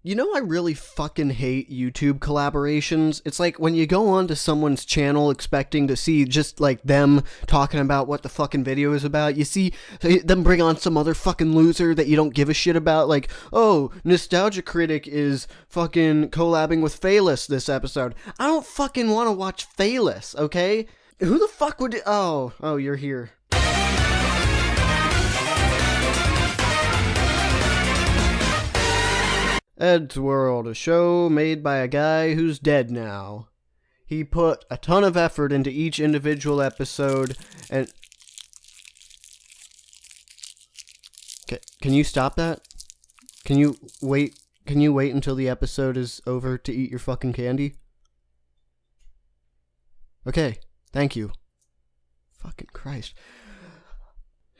You know, I really fucking hate YouTube collaborations. It's like when you go onto someone's channel expecting to see just like them talking about what the fucking video is about, you see them bring on some other fucking loser that you don't give a shit about, like, oh, Nostalgia Critic is fucking collabing with Phaelus this episode. I don't fucking want to watch Phaelus, okay? Who the fuck would... Oh, you're here. Eddsworld, a show made by a guy who's dead now. He put a ton of effort into each individual episode, and... Can you stop that? Can you wait until the episode is over to eat your fucking candy? Okay, thank you. Fucking Christ.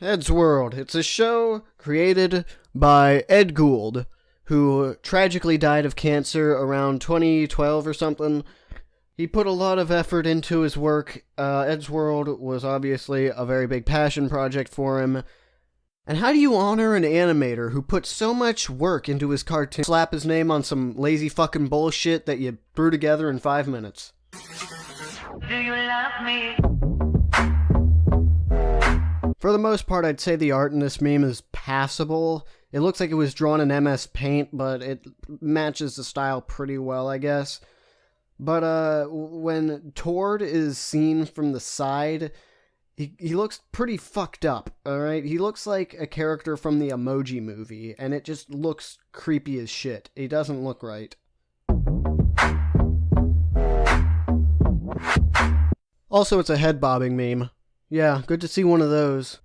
Eddsworld, it's a show created by Ed Gould, who tragically died of cancer around 2012 or something. He put a lot of effort into his work. Eddsworld was obviously a very big passion project for him. And how do you honor an animator who put so much work into his cartoon? Slap his name on some lazy fucking bullshit that you threw together in 5 minutes. Do you love me? For the most part, I'd say the art in this meme is passable. It looks like it was drawn in MS Paint, but it matches the style pretty well, I guess. But when Tord is seen from the side, he looks pretty fucked up, alright? He looks like a character from the Emoji Movie, and it just looks creepy as shit. He doesn't look right. Also, it's a head-bobbing meme. Yeah, good to see one of those.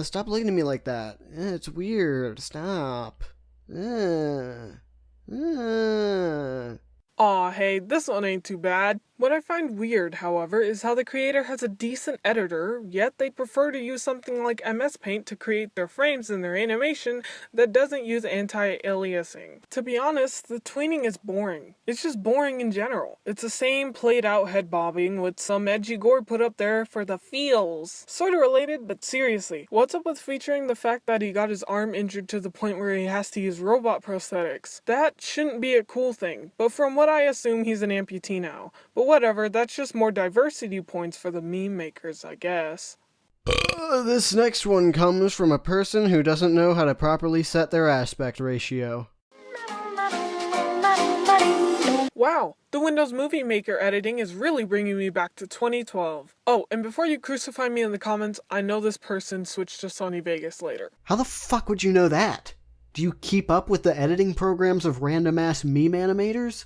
Stop looking at me like that. It's weird. Stop. Aw, hey, this one ain't too bad. What I find weird, however, is how the creator has a decent editor, yet they prefer to use something like MS Paint to create their frames and their animation that doesn't use anti-aliasing. To be honest, the tweening is boring. It's just boring in general. It's the same played out head bobbing with some edgy gore put up there for the feels. Sorta related, but seriously, what's up with featuring the fact that he got his arm injured to the point where he has to use robot prosthetics? That shouldn't be a cool thing, but from what I assume, he's an amputee now. But whatever, that's just more diversity points for the meme makers, I guess. This next one comes from a person who doesn't know how to properly set their aspect ratio. Wow, the Windows Movie Maker editing is really bringing me back to 2012. Oh, and before you crucify me in the comments, I know this person switched to Sony Vegas later. How the fuck would you know that? Do you keep up with the editing programs of random-ass meme animators?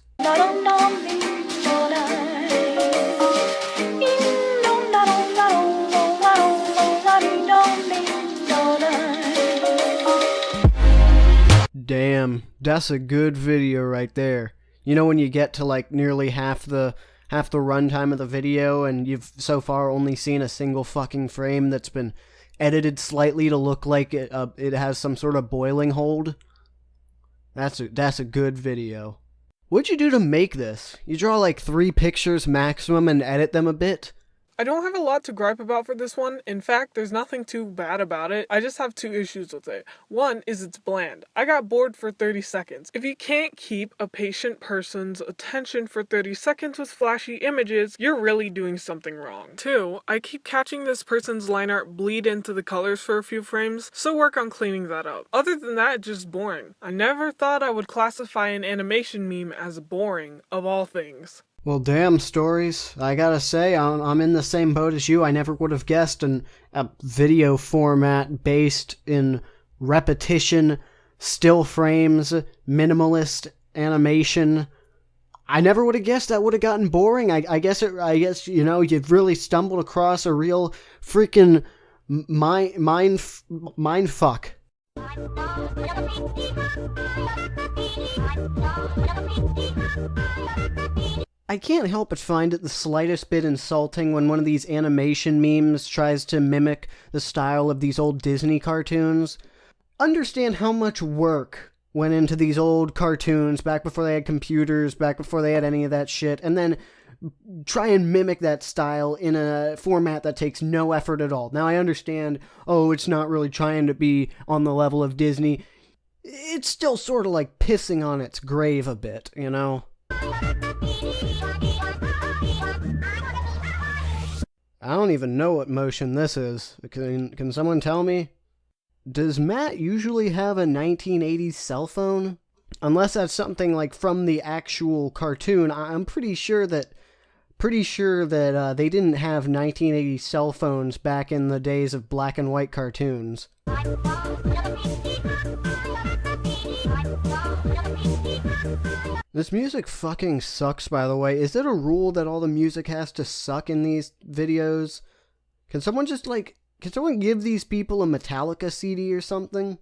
Damn, that's a good video right there. You know when you get to like nearly half the runtime of the video and you've so far only seen a single fucking frame that's been edited slightly to look like it has some sort of boiling hold? That's a good video. What'd you do to make this? You draw like 3 pictures maximum and edit them a bit? I don't have a lot to gripe about for this one. In fact, there's nothing too bad about it. I just have 2 issues with it. One is it's bland. I got bored for 30 seconds. If you can't keep a patient person's attention for 30 seconds with flashy images, you're really doing something wrong. 2, I keep catching this person's line art bleed into the colors for a few frames, so work on cleaning that up. Other than that, it's just boring. I never thought I would classify an animation meme as boring, of all things. Well, damn, Stories. I gotta say, I'm in the same boat as you. I never would have guessed a video format based in repetition, still frames, minimalist animation. I never would have guessed that would have gotten boring. I guess you know, you've really stumbled across a real freaking mind fuck. I can't help but find it the slightest bit insulting when one of these animation memes tries to mimic the style of these old Disney cartoons. Understand how much work went into these old cartoons back before they had computers, back before they had any of that shit, and then try and mimic that style in a format that takes no effort at all. Now I understand, it's not really trying to be on the level of Disney. It's still sort of like pissing on its grave a bit, you know? I don't even know what motion this is. Can someone tell me? Does Matt usually have a 1980s cell phone? Unless that's something like from the actual cartoon, I'm pretty sure that they didn't have 1980s cell phones back in the days of black and white cartoons. This music fucking sucks, by the way. Is it a rule that all the music has to suck in these videos? Can someone give these people a Metallica CD or something?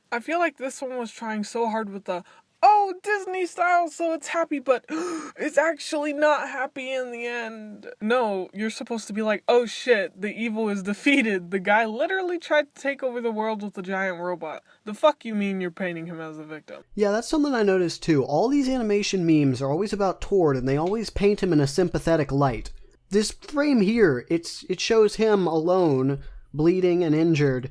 I feel like this one was trying so hard with the, Disney style, so it's happy, but it's actually not happy in the end. No, you're supposed to be like, oh shit, the evil is defeated. The guy literally tried to take over the world with a giant robot. The fuck you mean you're painting him as a victim? Yeah, that's something I noticed too. All these animation memes are always about Tord, and they always paint him in a sympathetic light. This frame here, it shows him alone, bleeding and injured.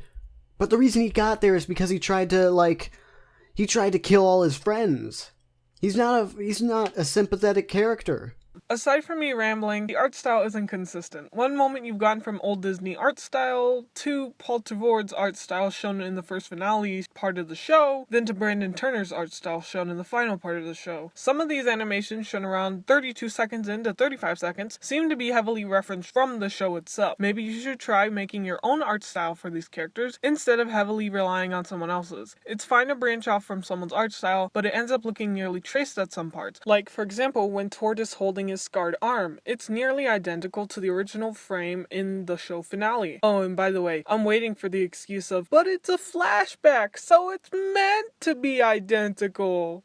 But the reason he got there is because he tried to kill all his friends. He's not a sympathetic character. Aside from me rambling, the art style is inconsistent. One moment you've gone from old Disney art style to Paul Tavourd's art style shown in the first finale part of the show, then to Brandon Turner's art style shown in the final part of the show. Some of these animations, shown around 32 seconds into 35 seconds, seem to be heavily referenced from the show itself. Maybe you should try making your own art style for these characters instead of heavily relying on someone else's. It's fine to branch off from someone's art style, but it ends up looking nearly traced at some parts. Like, for example, when Tord is holding his scarred arm. It's nearly identical to the original frame in the show finale. Oh, and by the way, I'm waiting for the excuse of, but it's a flashback, so it's meant to be identical.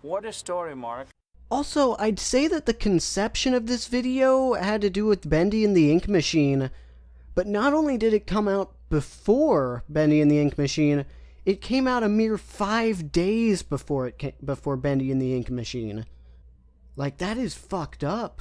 What a story, Mark. Also, I'd say that the conception of this video had to do with Bendy and the Ink Machine, but not only did it come out before Bendy and the Ink Machine, it came out a mere 5 days before Bendy and the Ink Machine. Like, that is fucked up.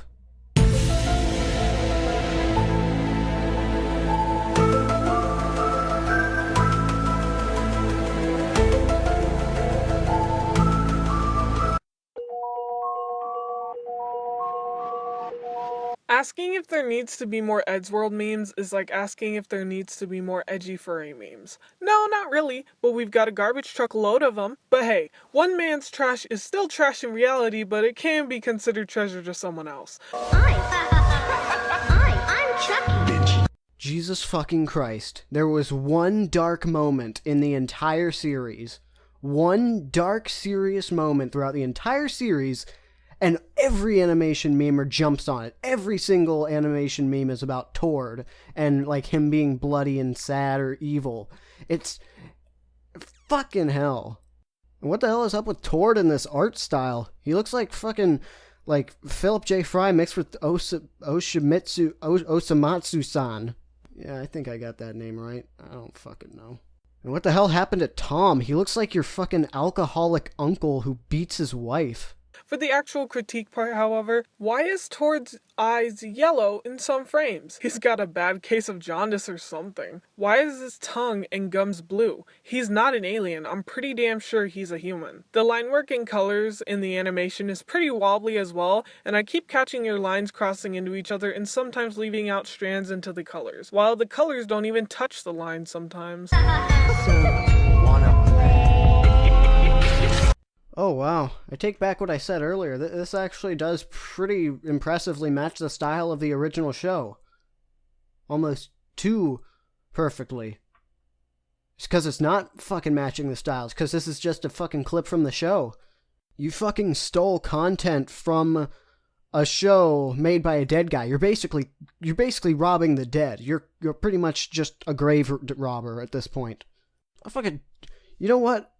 Asking if there needs to be more Eddsworld memes is like asking if there needs to be more edgy furry memes. No, not really, but we've got a garbage truck load of them. But hey, one man's trash is still trash in reality, but it can be considered treasure to someone else. I'm Chucky. Jesus fucking Christ. There was one dark moment in the entire series. One dark, serious moment throughout the entire series, and every animation memer jumps on it. Every single animation meme is about Tord and like him being bloody and sad or evil. It's fucking hell. And what the hell is up with Tord in this art style? He looks like fucking like Philip J. Fry mixed with Osamatsu-san. Yeah, I think I got that name right. I don't fucking know. And what the hell happened to Tom? He looks like your fucking alcoholic uncle who beats his wife. For the actual critique part, however, why is Tord's eyes yellow in some frames? He's got a bad case of jaundice or something. Why is his tongue and gums blue? He's not an alien. I'm pretty damn sure he's a human. The line work and colors in the animation is pretty wobbly as well, and I keep catching your lines crossing into each other and sometimes leaving out strands into the colors, while the colors don't even touch the lines sometimes. Oh wow, I take back what I said earlier. This actually does pretty impressively match the style of the original show. Almost too perfectly. It's because it's not fucking matching the styles, because this is just a fucking clip from the show. You fucking stole content from a show made by a dead guy. You're basically robbing the dead. You're pretty much just a grave robber at this point. You know what?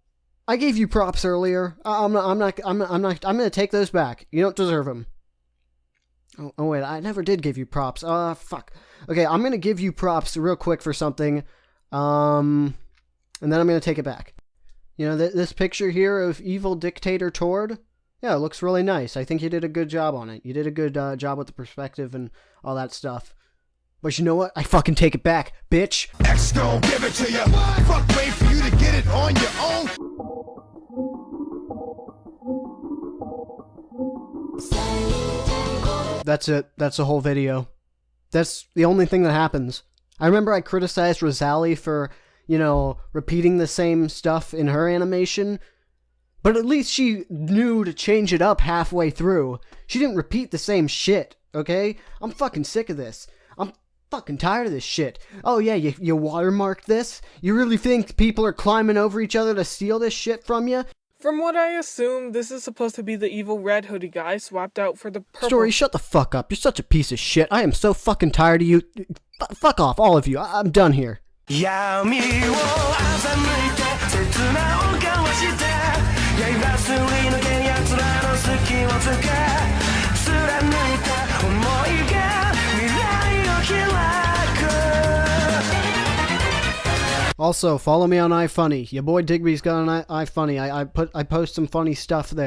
I gave you props earlier. I'm gonna take those back. You don't deserve them. Oh wait, I never did give you props. Fuck. Okay, I'm gonna give you props real quick for something. And then I'm gonna take it back. You know, this picture here of evil dictator Tord, yeah, it looks really nice. I think you did a good job on it. You did a good job with the perspective and all that stuff. But you know what? I fucking take it back, bitch. X gon' give it to you. Fuck, wait for you to get it on your own. That's it. That's the whole video. That's the only thing that happens. I remember I criticized Rosalie for, you know, repeating the same stuff in her animation, but at least she knew to change it up halfway through. She didn't repeat the same shit, okay? I'm fucking sick of this. I'm fucking tired of this shit. Oh yeah, you watermarked this? You really think people are climbing over each other to steal this shit from you? From what I assume, this is supposed to be the evil red hoodie guy swapped out for the purple. Story, shut the fuck up. You're such a piece of shit. I am so fucking tired of you. Fuck off, all of you. I'm done here. Also, follow me on iFunny. Your boy Digby's got an iFunny. I post some funny stuff there.